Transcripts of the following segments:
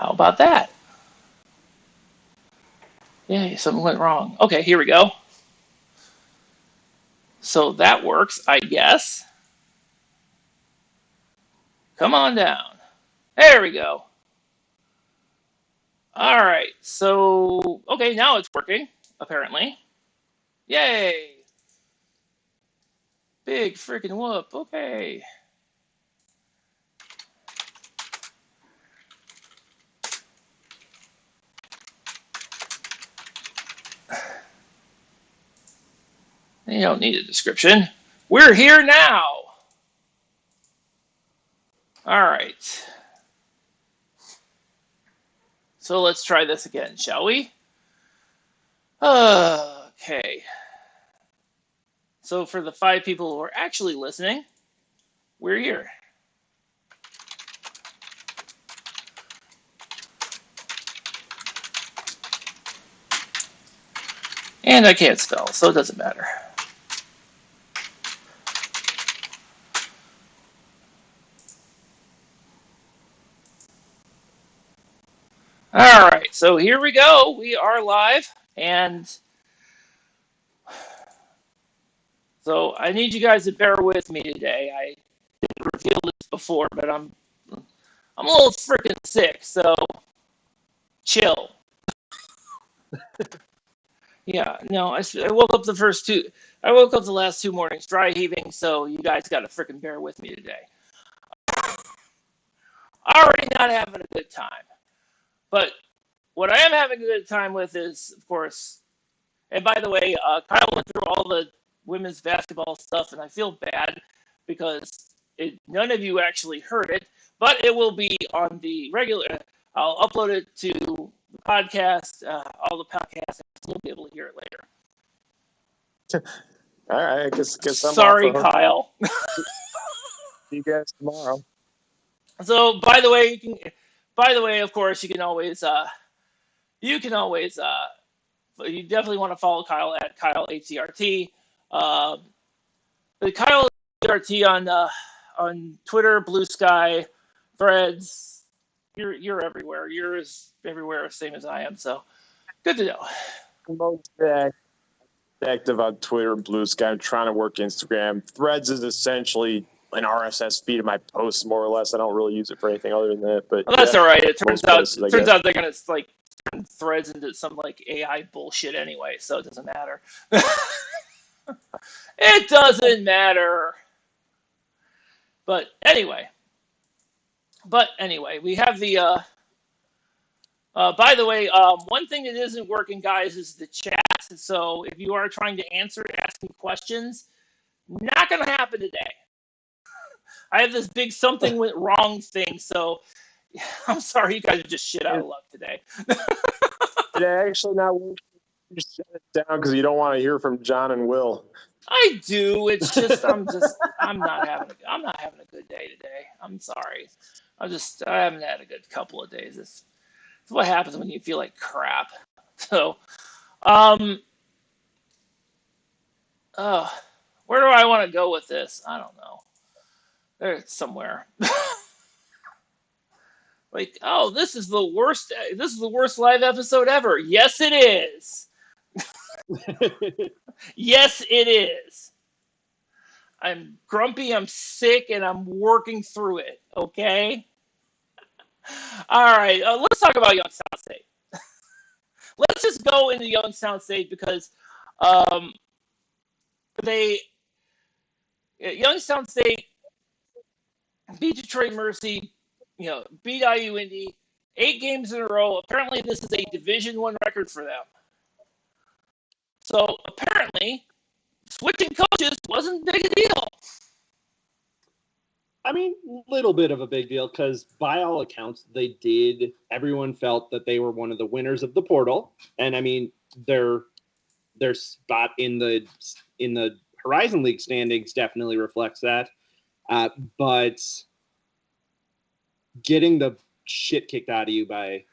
How about that? Yay, something went wrong. Okay, here we go. So that works, I guess. Come on down. There we go. All right, so, okay, now it's working, apparently. Yay! Big freaking whoop. Okay. You don't need a description. We're here now. All right. So let's try this again, shall we? Okay. So for the 5 people who are actually listening, we're here. And I can't spell, so it doesn't matter. All right, so here we go. We are live, and so I need you guys to bear with me today. I didn't reveal this before, but I'm a little freaking sick, so chill. Yeah, no, I woke up I woke up the last 2 mornings dry heaving, so you guys got to freaking bear with me today. Already not having a good time. But what I am having a good time with is, of course, and by the way, Kyle went through all the women's basketball stuff, and I feel bad because none of you actually heard it, but it will be on the regular. I'll upload it to the podcast, all the podcasts, and you'll be able to hear it later. All right, I guess I'm sorry, Kyle. See you guys tomorrow. So, by the way, of course, you can always, you definitely want to follow Kyle at Kyle HCRT. The Kyle HCRT on Twitter, Blue Sky, Threads. You're everywhere. You're as everywhere, same as I am. So, good to know. Most active on Twitter and Blue Sky. I'm trying to work Instagram. Threads is essentially an RSS feed of my posts, more or less. I don't really use it for anything other than that. But well, that's all right. It turns out they're gonna like turn Threads into some like AI bullshit anyway, so it doesn't matter. It doesn't matter. But anyway, we have the. By the way, one thing that isn't working, guys, is the chat. So if you are trying to ask me questions, not going to happen today. I have this big something went wrong thing, so I'm sorry you guys are just shit out of luck today. Did I actually not shut it down because you don't want to hear from John and Will? I do. It's just I'm not having a good day today. I'm sorry. I haven't had a good couple of days. It's what happens when you feel like crap. So, where do I want to go with this? I don't know. There's somewhere. Like, oh, this is the worst live episode ever. Yes, it is. Yes, it is. I'm grumpy, I'm sick, and I'm working through it, okay? All right, let's talk about Youngstown State. Let's just go into Youngstown State because Youngstown State beat Detroit Mercy, beat IU Indy 8 games in a row. Apparently, this is a Division I record for them. So apparently, switching coaches wasn't big a deal. I mean, a little bit of a big deal because by all accounts, everyone felt that they were one of the winners of the portal. And I mean, their spot in the Horizon League standings definitely reflects that. But getting the shit kicked out of you by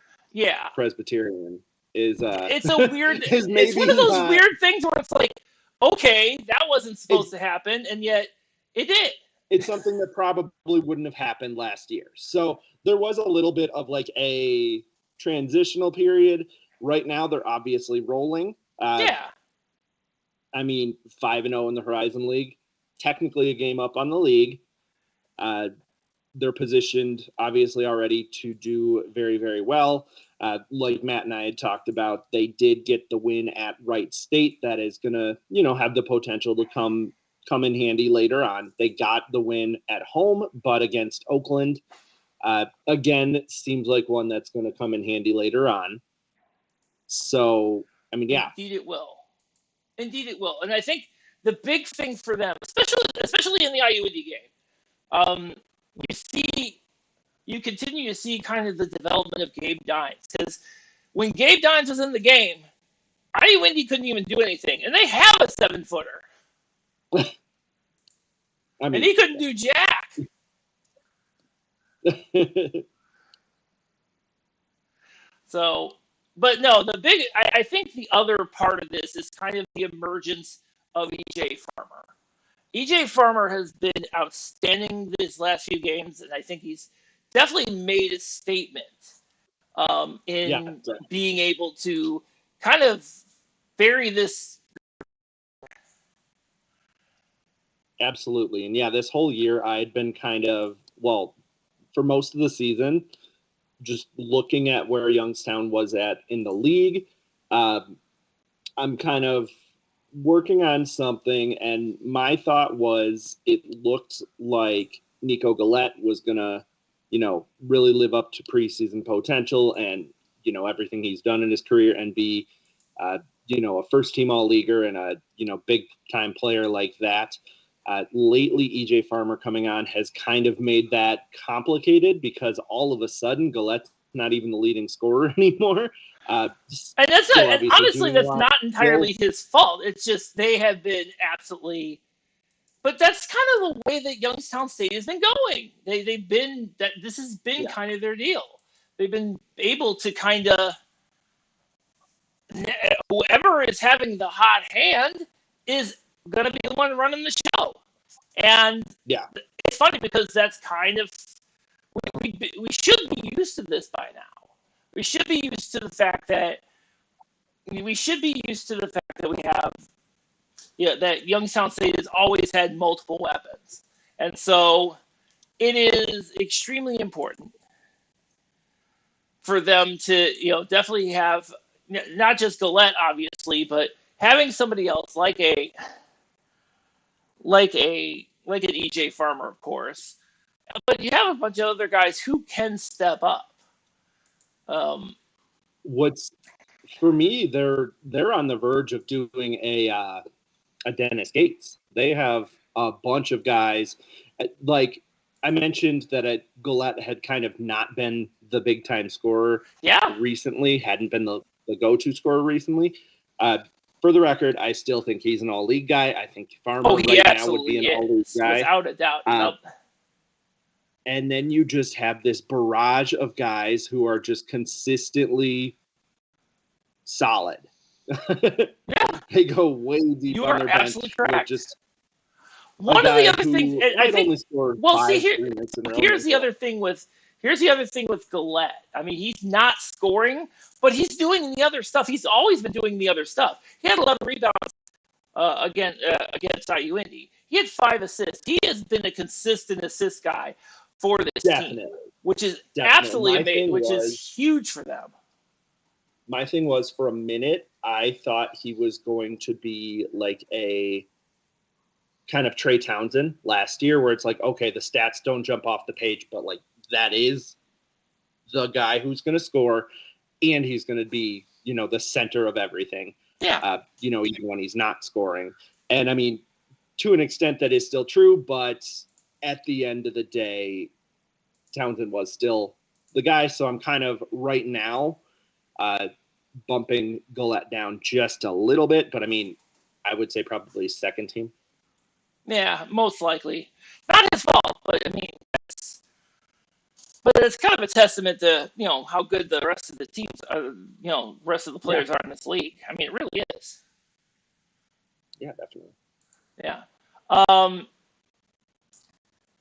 Presbyterian is it's a weird it's one of those weird things where it's like, okay, that wasn't supposed to happen, and yet it did. it's something that probably wouldn't have happened last year. So there was a little bit of like a transitional period. Right now, they're obviously rolling. Yeah. I mean, 5-0 in the Horizon League, technically a game up on the league. They're positioned, obviously, already to do very, very well. Like Matt and I had talked about, they did get the win at Wright State. That is going to, have the potential to come in handy later on. They got the win at home, but against Oakland, again, seems like one that's going to come in handy later on. So, I mean, yeah. Indeed it will. Indeed it will. And I think the big thing for them, especially in the IU Indy game, you continue to see kind of the development of Gabe Dines. Because when Gabe Dines was in the game, IU Indy couldn't even do anything. And they have a 7-footer. And he couldn't do jack. So, but no, I think the other part of this is kind of the emergence of EJ Farmer. EJ Farmer has been outstanding these last few games, and I think he's definitely made a statement in being able to kind of bury this. Absolutely. And yeah, this whole year I had been kind of, for most of the season, just looking at where Youngstown was at in the league. I'm kind of working on something, and my thought was it looked like Nico Gillette was going to, really live up to preseason potential and, everything he's done in his career and be, a first-team all-leaguer and a, big-time player like that. Lately, EJ Farmer coming on has kind of made that complicated because all of a sudden, Gallette's not even the leading scorer anymore. And honestly, that's not entirely his fault. It's just they have been absolutely. But that's kind of the way that Youngstown State has been going. They've been that this has been kind of their deal. They've been able to kind of whoever is having the hot hand is going to be the one running the show. And it's funny because that's kind of we should be used to this by now. We should be used to the fact that we have that Youngstown State has always had multiple weapons. And so it is extremely important for them to, definitely have not just Gillette, obviously, but having somebody else like an EJ Farmer, of course. But you have a bunch of other guys who can step up. What's for me, they're on the verge of doing a Dennis Gates. They have a bunch of guys. Like I mentioned that Gillette had kind of not been the big time scorer recently, hadn't been the go-to scorer recently. For the record, I still think he's an all-league guy. I think Farmer now would be an all-league guy. Without a doubt. And then you just have this barrage of guys who are just consistently solid. They go way deep on their bench. You are absolutely correct. One of the other things, I think. Well, see, here's the other thing with Gillette. I mean, he's not scoring, but he's doing the other stuff. He's always been doing the other stuff. He had 11 rebounds against IU Indy. He had 5 assists. He has been a consistent assist guy for this team, which is absolutely amazing, which is huge for them. My thing was, for a minute, I thought he was going to be like a kind of Trey Townsend last year, where it's like, okay, the stats don't jump off the page, but like that is the guy who's going to score, and he's going to be, the center of everything. Yeah. Even when he's not scoring. And I mean, to an extent that is still true, but at the end of the day, Townsend was still the guy. So I'm kind of right now bumping Gillette down just a little bit, but I mean, I would say probably second team. Yeah, most likely. Not his fault, but I mean, it's kind of a testament to, how good the rest of the teams are, rest of the players are in this league. I mean, it really is. Yeah, definitely. Yeah.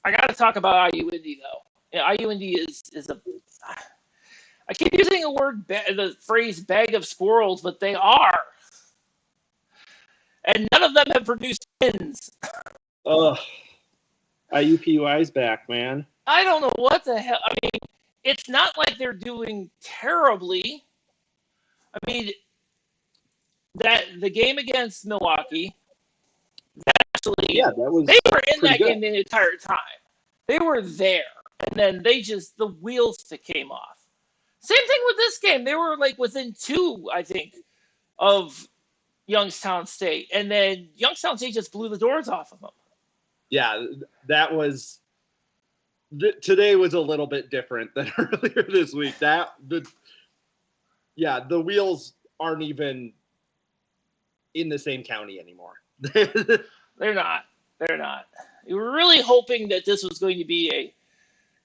I got to talk about IU Indy though. Yeah, IU Indy is a. I keep using the phrase "bag of squirrels," but they are, and none of them have produced wins. Ugh. IUPUI's back, man. I don't know what the hell. I mean, it's not like they're doing terribly. I mean, that the game against Milwaukee, actually, Yeah, that was they were in that good. game the entire time. They were there, and then the wheels came off. Same thing with this game. They were like within 2, I think, of Youngstown State, and then Youngstown State just blew the doors off of them. Yeah, that was. Today was a little bit different than earlier this week. The wheels aren't even in the same county anymore. They're not. You were really hoping that this was going to be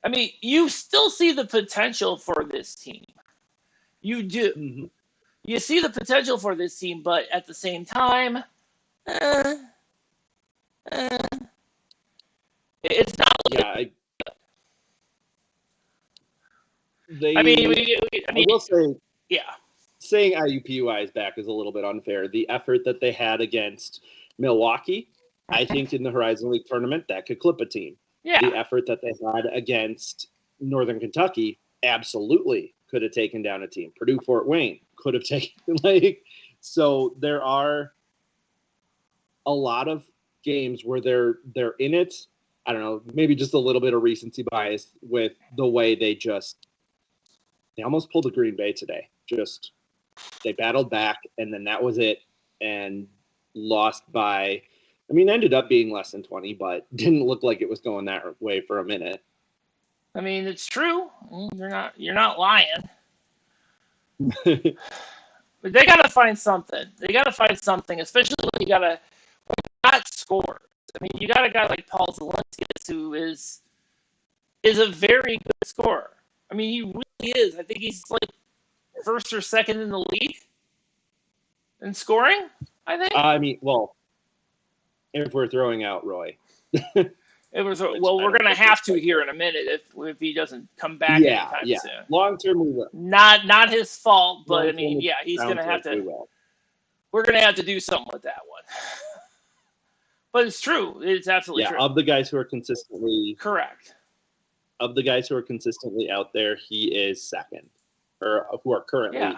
I mean, you still see the potential for this team. You do. Mm-hmm. You see the potential for this team, but at the same time, it's not. Yeah, I will say, yeah. Saying IUPUI is back is a little bit unfair. The effort that they had against Milwaukee, I think in the Horizon League tournament, that could clip a team. Yeah. The effort that they had against Northern Kentucky absolutely could have taken down a team. Purdue Fort Wayne could have taken so there are a lot of games where they're in it. I don't know, maybe just a little bit of recency bias with the way they almost pulled a Green Bay today. They battled back, and then that was it, and lost by, ended up being less than 20, but didn't look like it was going that way for a minute. I mean, it's true. You're not lying. But they got to find something. Especially when you not score. I mean, you got a guy like Paul Zelinskas who is a very good scorer. I mean, he really is. I think he's like first or second in the league in scoring, I think. If we're throwing out Roy. We're going to have to here in a minute if he doesn't come back anytime soon. Long term, we will. Not his fault, but Long-term, he's going to have to. We're going to have to do something with that one. But it's true. It's absolutely true. Of the guys who are consistently correct. Of the guys who are consistently out there, he is second, or who are currently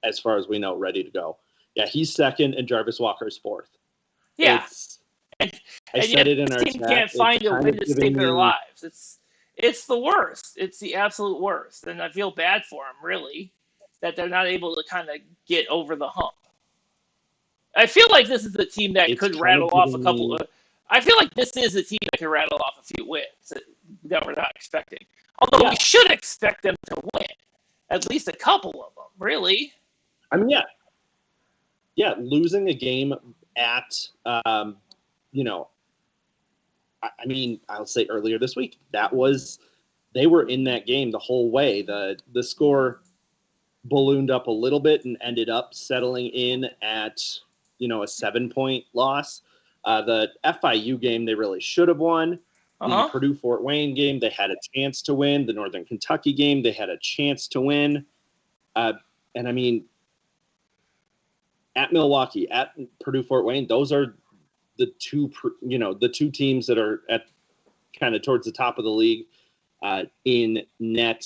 as far as we know, ready to go. Yeah, he's second, and Jarvis Walker's fourth. Yeah. I said it in our chat. Can't find a way to save their lives. It's the worst. It's the absolute worst, and I feel bad for them, really, that they're not able to kind of get over the hump. I feel like this is a team that could rattle off a couple of. I feel like this is a team that can rattle off a few wins that we're not expecting. Although we should expect them to win at least a couple of them, really. Losing a game at, I'll say earlier this week, they were in that game the whole way. The score ballooned up a little bit and ended up settling in at, a 7-point loss. The FIU game, they really should have won. The Purdue Fort Wayne game, they had a chance to win. The Northern Kentucky game, they had a chance to win. At Milwaukee, at Purdue Fort Wayne, those are the two teams that are at kind of towards the top of the league in net.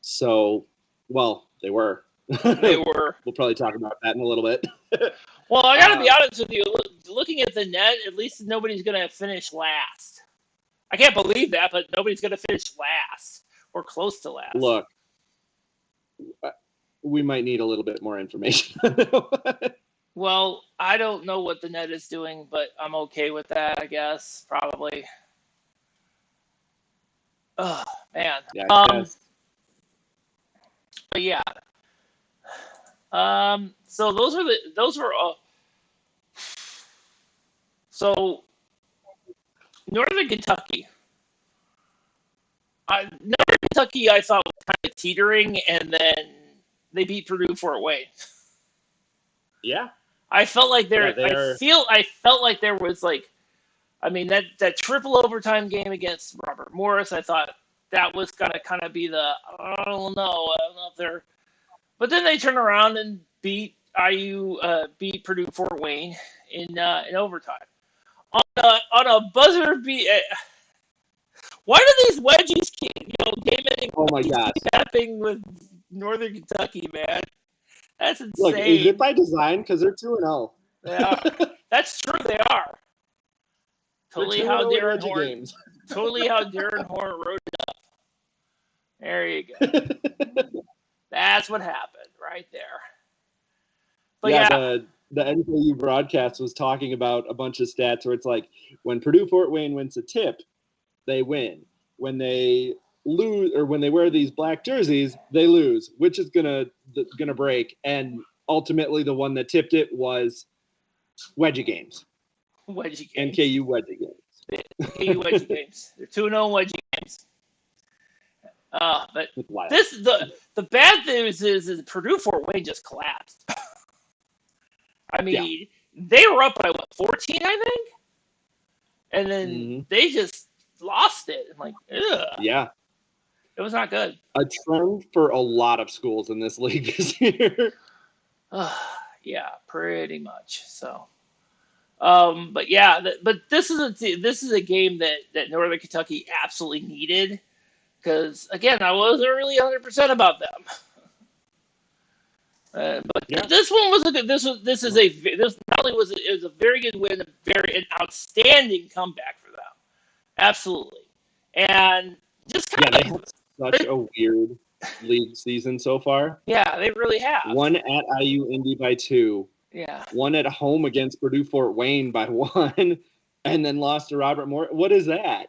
So, they were. They were. We'll probably talk about that in a little bit. Well, I got to be honest with you. Looking at the net, at least nobody's going to finish last. I can't believe that, but nobody's going to finish last or close to last. Look, we might need a little bit more information. Well, I don't know what the net is doing, but I'm okay with that, I guess, probably. Oh, man. Yeah, but yeah. So so Northern Kentucky. Northern Kentucky, I thought was kind of teetering, and then they beat Purdue Fort Wayne. Yeah, I felt like I felt like there was like I mean, that triple overtime game against Robert Morris, I thought that was gonna kind of be the I don't know if they're, but then they turn around and beat beat Purdue Fort Wayne in overtime on a buzzer beat. Why do these wedgies keep game-ending Oh my gosh! keep happening with Northern Kentucky, man? That's insane. Look, is it by design? Because they're 2-0. They are. That's true. They are. Totally how Darren Horn. Totally how Darren Horn wrote it up. There you go. That's what happened right there. But yeah. The NKU broadcast was talking about a bunch of stats where it's like when Purdue Fort Wayne wins a tip, they win. When they lose or when they wear these black jerseys, they lose. Which is gonna break? And ultimately, the one that tipped it was wedgie games. Wedgie games. NKU wedgie games. NKU wedgie games. They're 2-0 wedgie games. But wow. the bad news is Purdue Fort Wayne just collapsed. I mean, they were up by 14, I think, and then they just lost it. I'm like, ugh. Yeah, it was not good. A trend for a lot of schools in this league this year. Yeah, pretty much. So, but yeah, but this is a game that Northern Kentucky absolutely needed because again, I wasn't really 100% about them. But this one was a good. This not only was it was a very good win, an outstanding comeback for them, absolutely, and just kind they had such a weird league season so far. Yeah, they really have. One at IU Indy by 2. Yeah. One at home against Purdue Fort Wayne by 1, and then lost to Robert Morris. What is that?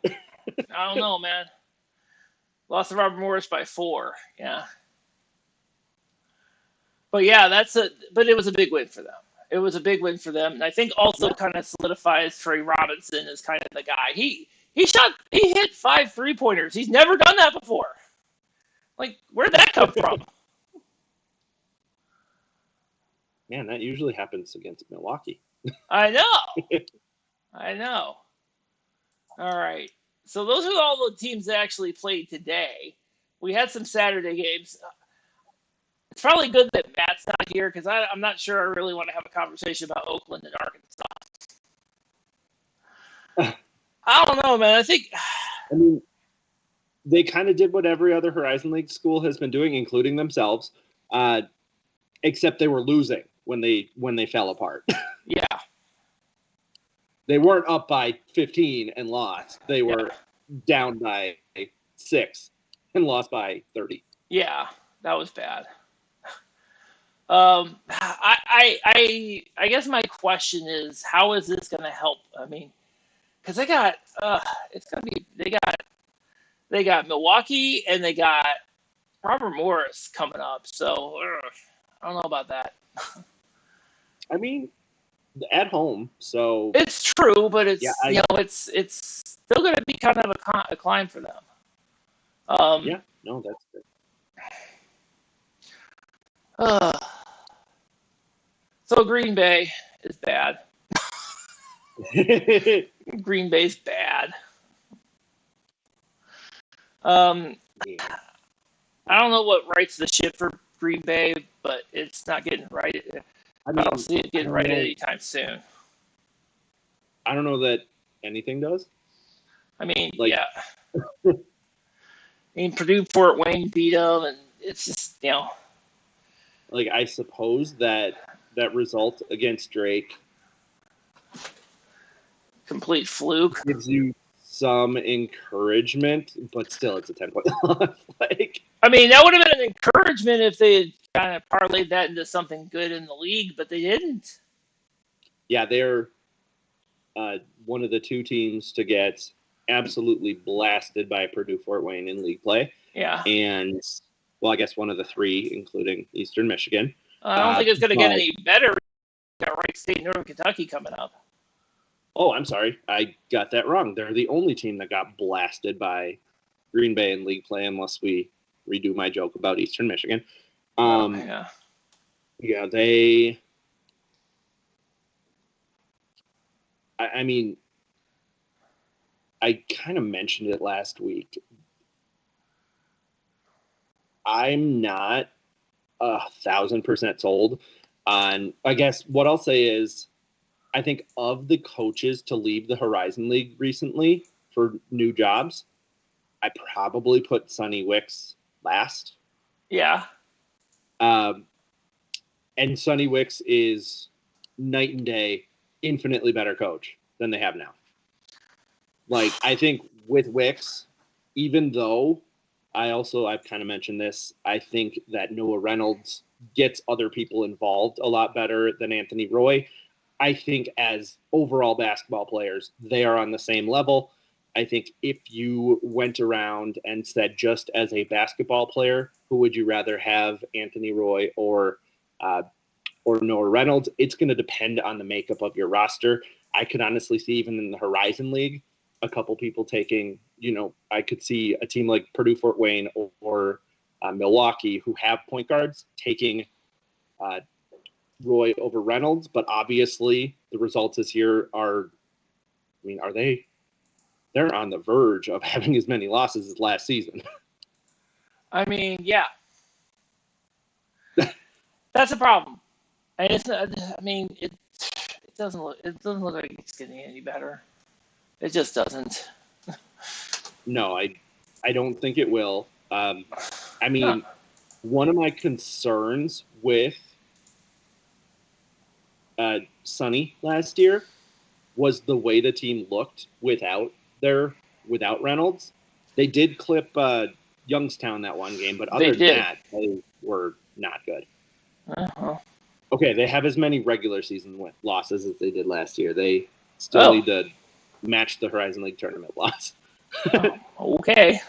I don't know, man. Lost to Robert Morris by 4. Yeah. But yeah, but it was a big win for them. It was a big win for them, and I think also kind of solidifies Trey Robinson as kind of the guy. He hit 5 3-pointers. He's never done that before. Like, where'd that come from? Man, that usually happens against Milwaukee. I know. All right. So those are all the teams that actually played today. We had some Saturday games. It's probably good that Matt's not here because I'm not sure I really want to have a conversation about Oakland and Arkansas. I don't know, man. I mean, they kind of did what every other Horizon League school has been doing, including themselves, except they were losing when they fell apart. Yeah. They weren't up by 15 and lost. They were down by 6 and lost by 30. Yeah, that was bad. I guess my question is, how is this going to help? I mean, because they got they got Milwaukee and they got Robert Morris coming up. So I don't know about that. I mean, at home, so it's true, but it's it's still going to be kind of a climb for them. No, that's good. So Green Bay is bad. Green Bay's bad. I don't know what rights the ship for Green Bay, but it's not getting right. I don't see it getting right anytime soon. I don't know that anything does. I mean, yeah. I mean, Purdue Fort Wayne beat them, and it's just, Like, I suppose that result against Drake complete fluke gives you some encouragement, but still, it's a 10-point loss. I mean, that would have been an encouragement if they had kind of parlayed that into something good in the league, but they didn't. Yeah, they're one of the 2 teams to get absolutely blasted by Purdue Fort Wayne in league play. Yeah. And, well, I guess one of the 3, including Eastern Michigan. I don't think it's going to get any better. We got Wright State, Northern Kentucky coming up. Oh, I'm sorry. I got that wrong. They're the only team that got blasted by Green Bay in league play, unless we redo my joke about Eastern Michigan. Yeah, they... I mean, I kind of mentioned it last week. I'm not 1,000% sold on. I guess what I'll say is, I think of the coaches to leave the Horizon League recently for new jobs, I probably put Sonny Wicks last. Yeah. And Sonny Wicks is night and day, infinitely better coach than they have now. Like, I think with Wicks, even though I've kind of mentioned this, I think that Noah Reynolds gets other people involved a lot better than Anthony Roy. I think as overall basketball players, they are on the same level. I think if you went around and said, just as a basketball player, who would you rather have, Anthony Roy or Noah Reynolds? It's going to depend on the makeup of your roster. I could honestly see, even in the Horizon League, a couple people taking, I could see a team like Purdue Fort Wayne or Milwaukee, who have point guards, taking Roy over Reynolds. But obviously the results this year are they're on the verge of having as many losses as last season. I mean, yeah. That's a problem. And it's not, I mean, it doesn't look like it's getting any better. It just doesn't. No, I don't think it will. I mean, one of my concerns with Sonny last year was the way the team looked without Reynolds. They did clip Youngstown that one game, but other than that, they were not good. Uh-huh. Okay, they have as many regular season losses as they did last year. They still need to match the Horizon League tournament loss. Okay.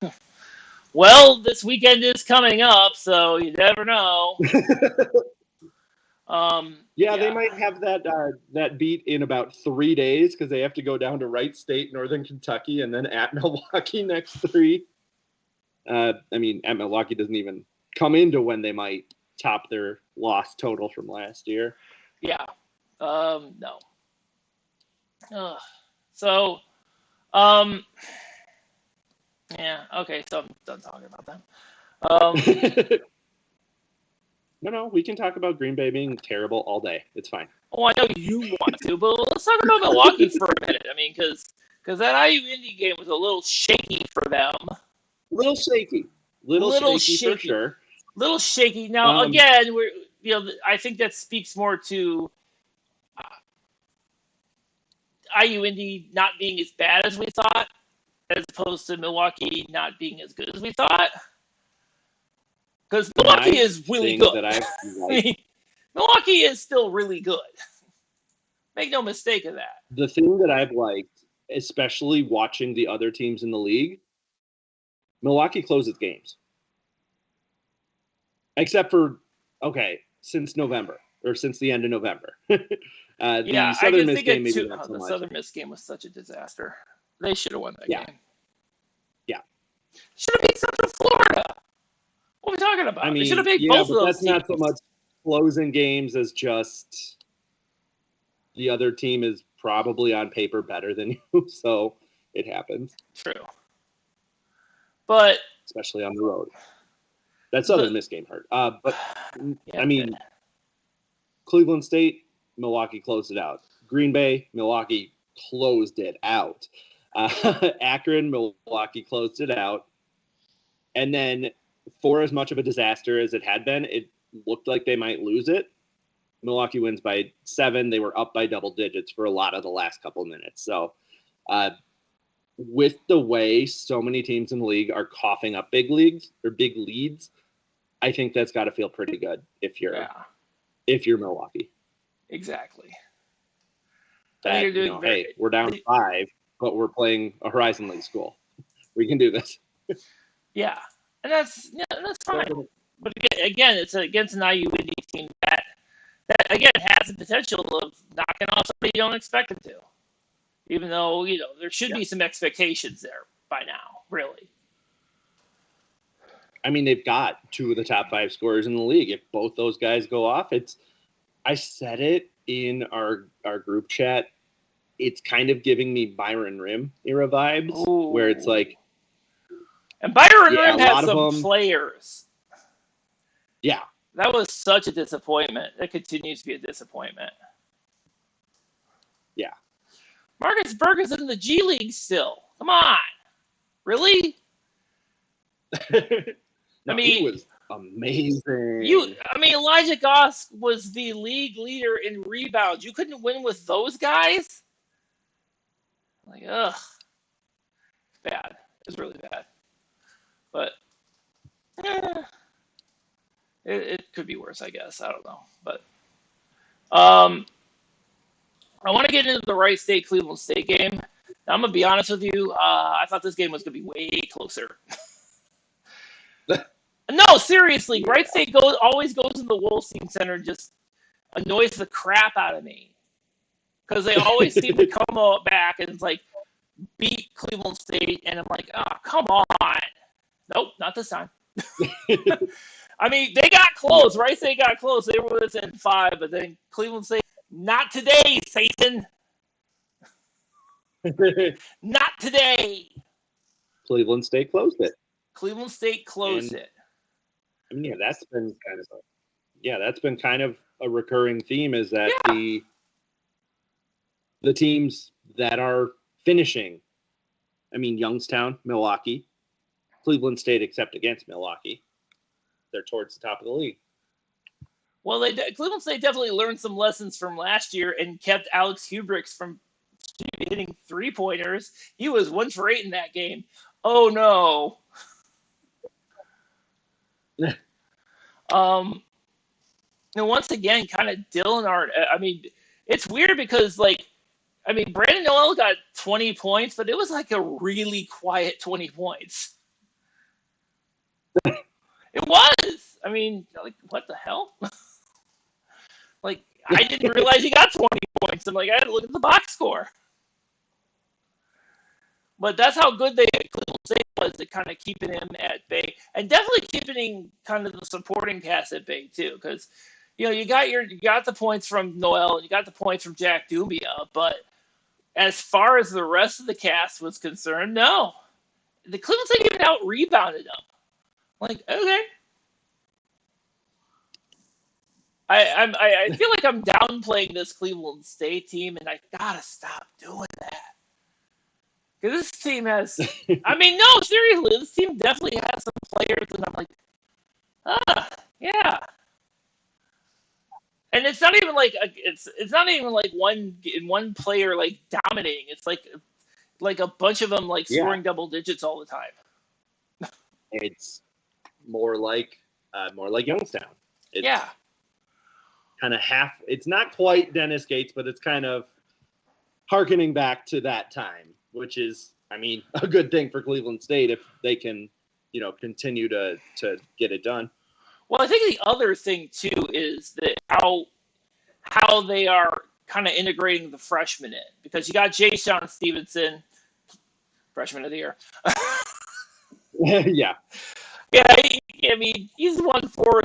Well, this weekend is coming up, so you never know. Yeah, they might have that beat in about 3 days, because they have to go down to Wright State, Northern Kentucky, and then at Milwaukee next 3. I mean, at Milwaukee doesn't even come into when they might top their loss total from last year. Yeah. No. Yeah. Okay. So I'm done talking about that. No, we can talk about Green Bay being terrible all day. It's fine. Oh, I know you want to, but let's talk about Milwaukee for a minute. I mean, because that IU Indy game was a little shaky for them. Little shaky for sure. Little shaky. Now, again, I think that speaks more to IU Indy not being as bad as we thought, as opposed to Milwaukee not being as good as we thought. Because Milwaukee is really good. I mean, Milwaukee is still really good. Make no mistake of that. The thing that I've liked, especially watching the other teams in the league, Milwaukee closes games. Except for, since November, or since the end of November. The Southern Miss game, maybe not so much. The Southern Miss game was such a disaster. They should have won that game. Yeah. Should have beat Central Florida. What are we talking about? I mean, they should have beat both of those that's teams. Not so much closing games as just the other team is probably on paper better than you, so it happens. True. But especially on the road. That Southern Miss game hurt. But I mean, Cleveland State, Milwaukee closed it out. Green Bay, Milwaukee closed it out. Akron, Milwaukee closed it out. And then, for as much of a disaster as it had been, it looked like they might lose it. Milwaukee wins by 7. They were up by double digits for a lot of the last couple of minutes. So, with the way so many teams in the league are coughing up big leads, I think that's got to feel pretty good if you're Milwaukee. Exactly. We're down 5, but we're playing a Horizon League school. We can do this. Yeah, and that's fine. But again, it's against an IU Indy team that again has the potential of knocking off somebody you don't expect it to. Even though there should be some expectations there by now, really. I mean, they've got 2 of the top 5 scorers in the league. If both those guys go off, I said it in our group chat it's kind of giving me Byron Rim era vibes, Ooh. where it's like, and Byron yeah, Rim a had lot of some them- players. yeah, That was such a disappointment. It continues to be a disappointment. yeah. Marcus Burke's in the G League still. Come on. Really? No, I mean, he was amazing. Elijah Goss was the league leader in rebounds. You couldn't win with those guys? Like, ugh. Bad. It was really bad. But it could be worse, I guess. I don't know. But I want to get into the Wright State Cleveland State game. Now, I'm gonna be honest with you. I thought this game was gonna be way closer. No, seriously, Wright State always goes to the Wolstein Center and just annoys the crap out of me because they always seem to come back and it's like beat Cleveland State, and I'm like, oh, come on. Nope, not this time. I mean, they got close. Wright State got close. They were within 5, but then Cleveland State, not today, Satan. Not today. Cleveland State closed it. Cleveland State closed it. I mean, that's been kind of a recurring theme is that the teams that are finishing, I mean, Youngstown, Milwaukee, Cleveland State, except against Milwaukee, they're towards the top of the league. Well, Cleveland State definitely learned some lessons from last year and kept Alex Hubricks from hitting 3-pointers. He was 1 for 8 in that game. Oh no. And once again, kind of Dylan Art. I mean, it's weird because Brandon Noel got 20 points, but it was like a really quiet 20 points. It was. I mean, like, what the hell? Like, I didn't realize he got 20 points. I'm like, I had to look at the box score. But that's how good Cleveland State was at kind of keeping him at bay, and definitely keeping kind of the supporting cast at bay too. Because you got the points from Noel and you got the points from Jack Dumbia, but as far as the rest of the cast was concerned, no, the Cleveland State even out rebounded them. Like, okay, I feel like I'm downplaying this Cleveland State team, and I gotta stop doing that. Because this team has, no, seriously, this team definitely has some players, and I'm like, yeah. And it's not even like it's not even like one player like dominating. It's like a bunch of them like scoring double digits all the time. It's more like Youngstown. It's kind of half. It's not quite Dennis Gates, but it's kind of hearkening back to that time, which is, a good thing for Cleveland State if they can, continue to get it done. Well, I think the other thing too is that how they are kind of integrating the freshmen in, because you got Jay Sean Stevenson, freshman of the year. Yeah. Yeah, he's won 4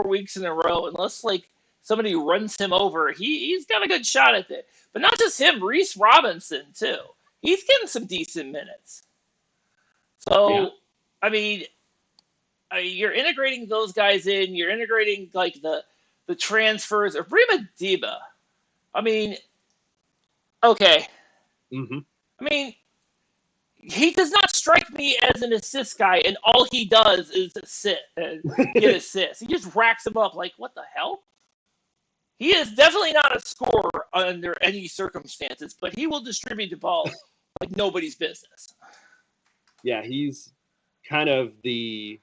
weeks in a row. Unless like somebody runs him over, he's got a good shot at it. But not just him, Reese Robinson too. He's getting some decent minutes. So, you're integrating those guys in. You're integrating like the transfers. Or Brima Diba. Okay. Mm-hmm. He does not strike me as an assist guy, and all he does is get assists. He just racks them up. Like, what the hell? He is definitely not a scorer under any circumstances, but he will distribute the ball like nobody's business. Yeah, he's kind of the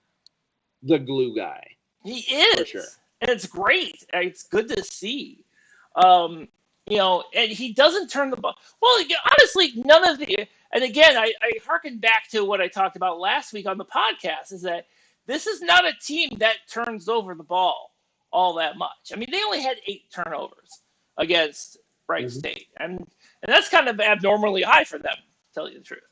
glue guy. He is. For sure. And it's great. It's good to see. And he doesn't turn the ball. Well, honestly, none of the. And again, I hearken back to what I talked about last week on the podcast, is that this is not a team that turns over the ball all that much. They only had 8 turnovers against Wright State. And that's kind of abnormally high for them, to tell you the truth.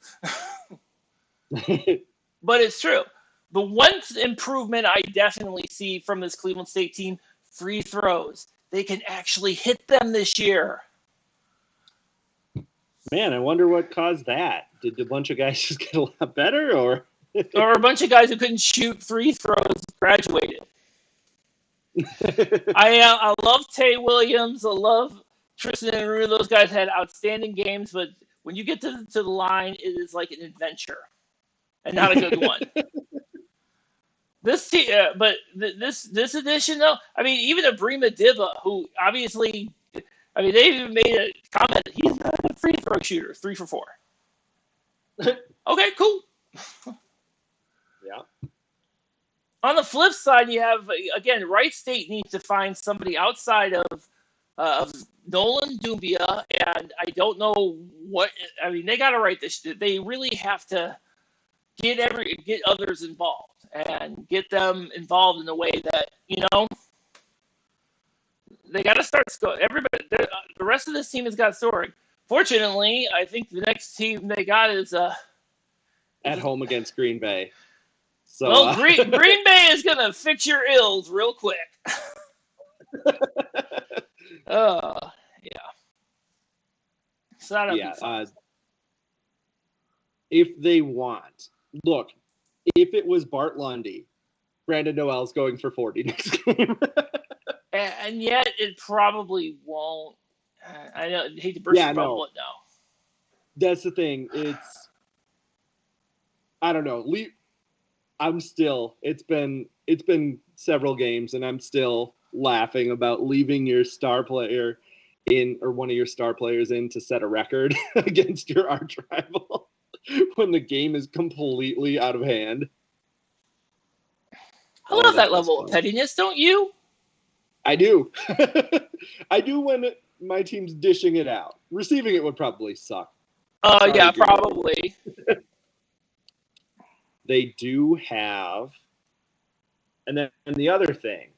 But it's true. The one improvement I definitely see from this Cleveland State team, free throws. They can actually hit them this year. Man, I wonder what caused that. Did a bunch of guys just get a lot better, or Or a bunch of guys who couldn't shoot free throws graduated. I love Tay Williams. I love Tristan and Rue. Those guys had outstanding games, but when you get to the line, it is like an adventure, and not a good one. This this edition though, I mean, even Abrima Diba, who obviously, I mean, they even made a comment. He's not a free throw shooter, 3 for 4. Okay, cool. Yeah. On the flip side, you have, again, Wright State needs to find somebody outside of Nolan Dumbia, and I don't know what. I mean, they got to write this. They really have to get others involved and get them involved in a way that, they got to start scoring. Everybody, the rest of this team has got scoring. Fortunately, I think the next team they got is at home against Green Bay. So, well, Green Bay is gonna fix your ills real quick. Yeah. So that'll be fun. If they want, look, if it was Bart Lundy, Brandon Noel's going for 40 next game. And yet it probably won't. I know, I hate to burst your bubble it now. That's the thing. It's, I don't know. It's been several games, and I'm still laughing about leaving your star player in, or one of your star players in, to set a record against your arch rival when the game is completely out of hand. I love that level of pettiness, don't you? I do. I do when my team's dishing it out. Receiving it would probably suck. Yeah, probably. They do have, and then the other thing.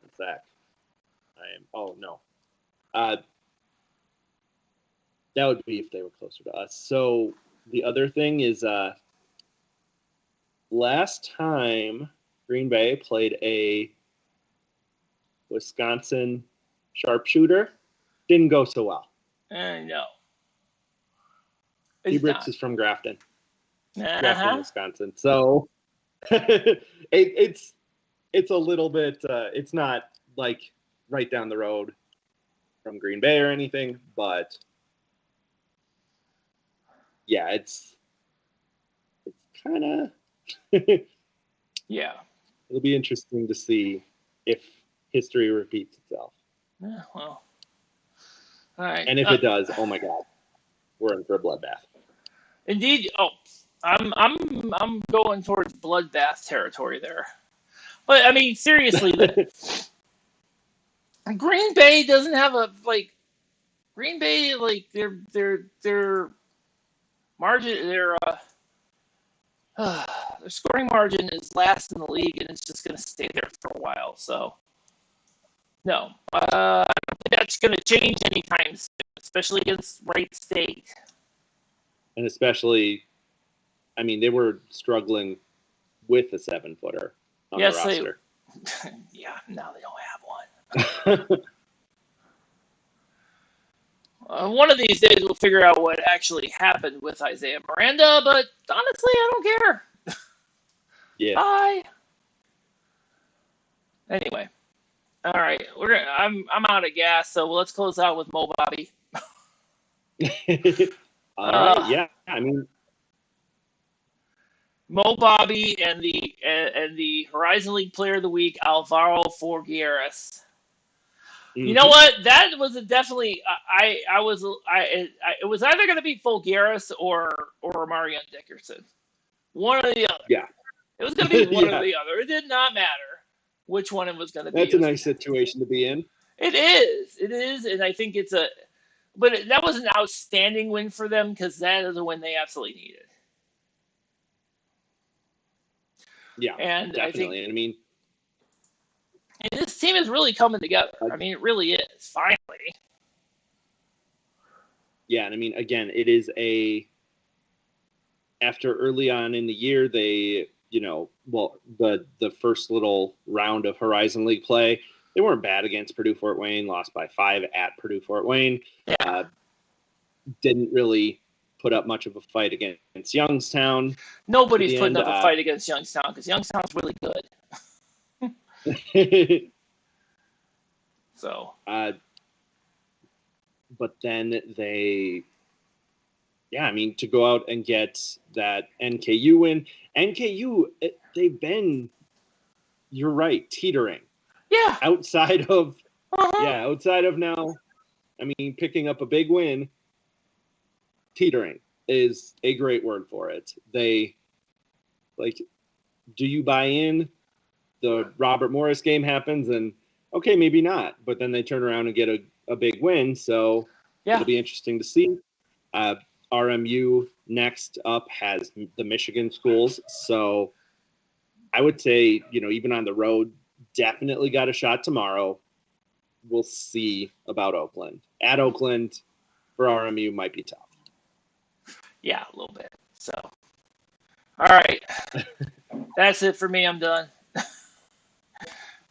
What's that? That would be if they were closer to us. So the other thing is, last time Green Bay played a Wisconsin sharpshooter, didn't go so well. No. Ebrix is from Grafton. Uh-huh. Wisconsin. So it's a little bit, it's not like right down the road from Green Bay or anything, but yeah, it's kind of yeah. It'll be interesting to see if history repeats itself. Yeah, well, all right. And if it does, oh my God, we're in for a bloodbath. Indeed. Oh, I'm going towards bloodbath territory there. But I mean, seriously, Green Bay doesn't have Green Bay, their margin, their scoring margin is last in the league, and it's just going to stay there for a while. So, no, I don't think that's going to change anytime soon, especially against Wright State. And especially, I mean, they were struggling with a 7-footer on the roster. Yeah, now they don't have one. One of these days we'll figure out what actually happened with Isaiah Miranda, but honestly, I don't care. Yeah. Bye. Anyway, all right, I'm out of gas, so let's close out with Mo Bobby. All right. Yeah, I mean, Mo Bobby and the Horizon League Player of the Week, Alvaro Forgueras. Mm-hmm. You know what? That was definitely it was either going to be Forgueras or Marion Dickerson, one or the other. Yeah, it was going to be one or the other. It did not matter which one it was going to be. That's a nice situation to be in. It is, and I think that was an outstanding win for them because that is a win they absolutely needed. Yeah, and definitely. I mean, and this team is really coming together. I mean, it really is, finally. Yeah, and I mean, again, it is after early on in the year, they, the first little round of Horizon League play, they weren't bad against Purdue Fort Wayne, lost by 5 at Purdue Fort Wayne. Yeah. didn't really put up much of a fight against Youngstown. Nobody's putting up a fight against Youngstown because Youngstown's really good. So. But then they, to go out and get that NKU win. NKU, they've been, you're right, teetering. Yeah. Outside of now, picking up a big win, teetering is a great word for it. They, do you buy in? The Robert Morris game happens and, okay, maybe not. But then they turn around and get a big win, so it'll be interesting to see. RMU next up has the Michigan schools, so I would say, even on the road, definitely got a shot tomorrow. We'll see about Oakland. At Oakland, for RMU, might be tough. Yeah, a little bit. So, all right. That's it for me. I'm done.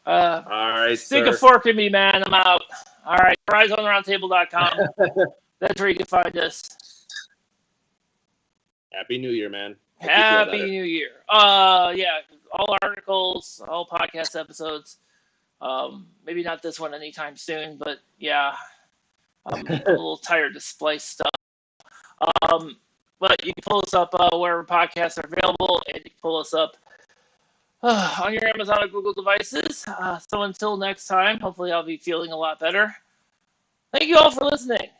All right, stick a fork in me, man. I'm out. All right, HorizoneRoundtable.com. That's where you can find us. Happy New Year, man. Happy New Year. All articles, all podcast episodes. Maybe not this one anytime soon, but yeah, I'm a little tired to splice stuff. But you can pull us up wherever podcasts are available, and you can pull us up on your Amazon or Google devices. So until next time, hopefully I'll be feeling a lot better. Thank you all for listening.